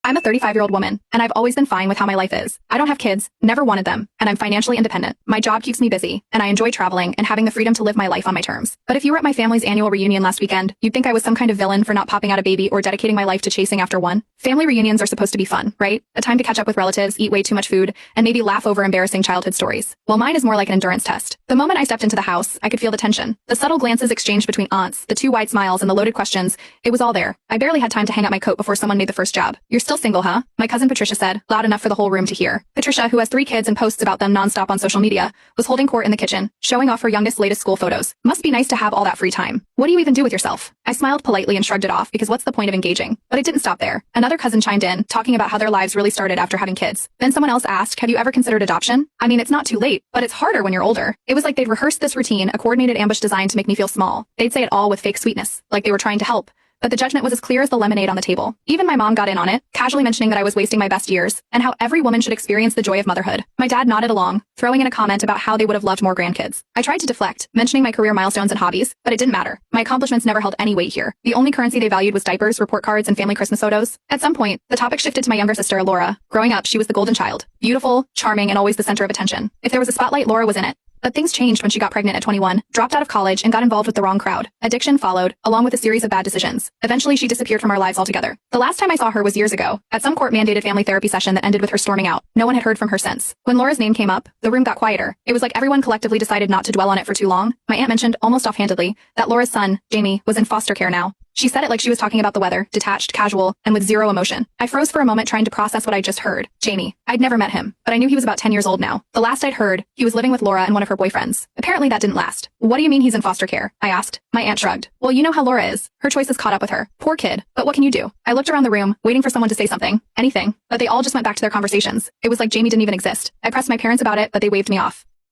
I'm a 35-year-old woman, and I've always been fine with how my life is. I don't have kids, never wanted them, and I'm financially independent. My job keeps me busy, and I enjoy traveling and having the freedom to live my life on my terms. But if you were at my family's annual reunion last weekend, you'd think I was some kind of villain for not popping out a baby or dedicating my life to chasing after one. Family reunions are supposed to be fun, right? A time to catch up with relatives, eat way too much food, and maybe laugh over embarrassing childhood stories. Well, mine is more like an endurance test. The moment I stepped into the house, I could feel the tension. The subtle glances exchanged between aunts, the two wide smiles, and the loaded questions. It was all there. I barely had time to hang up my coat before someone made the first jab. "You're still single, huh?" My cousin Patricia said, loud enough for the whole room to hear. Patricia, who has 3 kids and posts about them nonstop on social media, was holding court in the kitchen, showing off her youngest latest school photos. Must be nice to have all that free time. What do you even do with yourself? I smiled politely and shrugged it off because what's the point of engaging? But it didn't stop there. Another cousin chimed in, talking about how their lives really started after having kids. Then someone else asked, have you ever considered adoption? I mean, it's not too late, but it's harder when you're older. It was like they'd rehearsed this routine, a coordinated ambush designed to make me feel small. They'd say it all with fake sweetness, like they were trying to help. But the judgment was as clear as the lemonade on the table. Even my mom got in on it, casually mentioning that I was wasting my best years, and how every woman should experience the joy of motherhood. My dad nodded along, throwing in a comment about how they would have loved more grandkids. I tried to deflect, mentioning my career milestones and hobbies, but it didn't matter. My accomplishments never held any weight here. The only currency they valued was diapers, report cards, and family Christmas photos. At some point, the topic shifted to my younger sister, Laura. Growing up, she was the golden child. Beautiful, charming, and always the center of attention. If there was a spotlight, Laura was in it. But things changed when she got pregnant at 21, dropped out of college, and got involved with the wrong crowd. Addiction followed, along with a series of bad decisions. Eventually, she disappeared from our lives altogether. The last time I saw her was years ago, at some court-mandated family therapy session that ended with her storming out. No one had heard from her since. When Laura's name came up, the room got quieter. It was like everyone collectively decided not to dwell on it for too long. My aunt mentioned, almost offhandedly, that Laura's son, Jamie, was in foster care now. She said it like she was talking about the weather, detached, casual, and with zero emotion. I froze for a moment trying to process what I just heard. Jamie. I'd never met him, but I knew he was about 10 years old now. The last I'd heard, he was living with Laura and one of her boyfriends. Apparently that didn't last. What do you mean he's in foster care? I asked. My aunt shrugged. Well, you know how Laura is. Her choices caught up with her. Poor kid. But what can you do? I looked around the room, waiting for someone to say something. Anything. But they all just went back to their conversations. It was like Jamie didn't even exist. I pressed my parents about it, but they waved me off.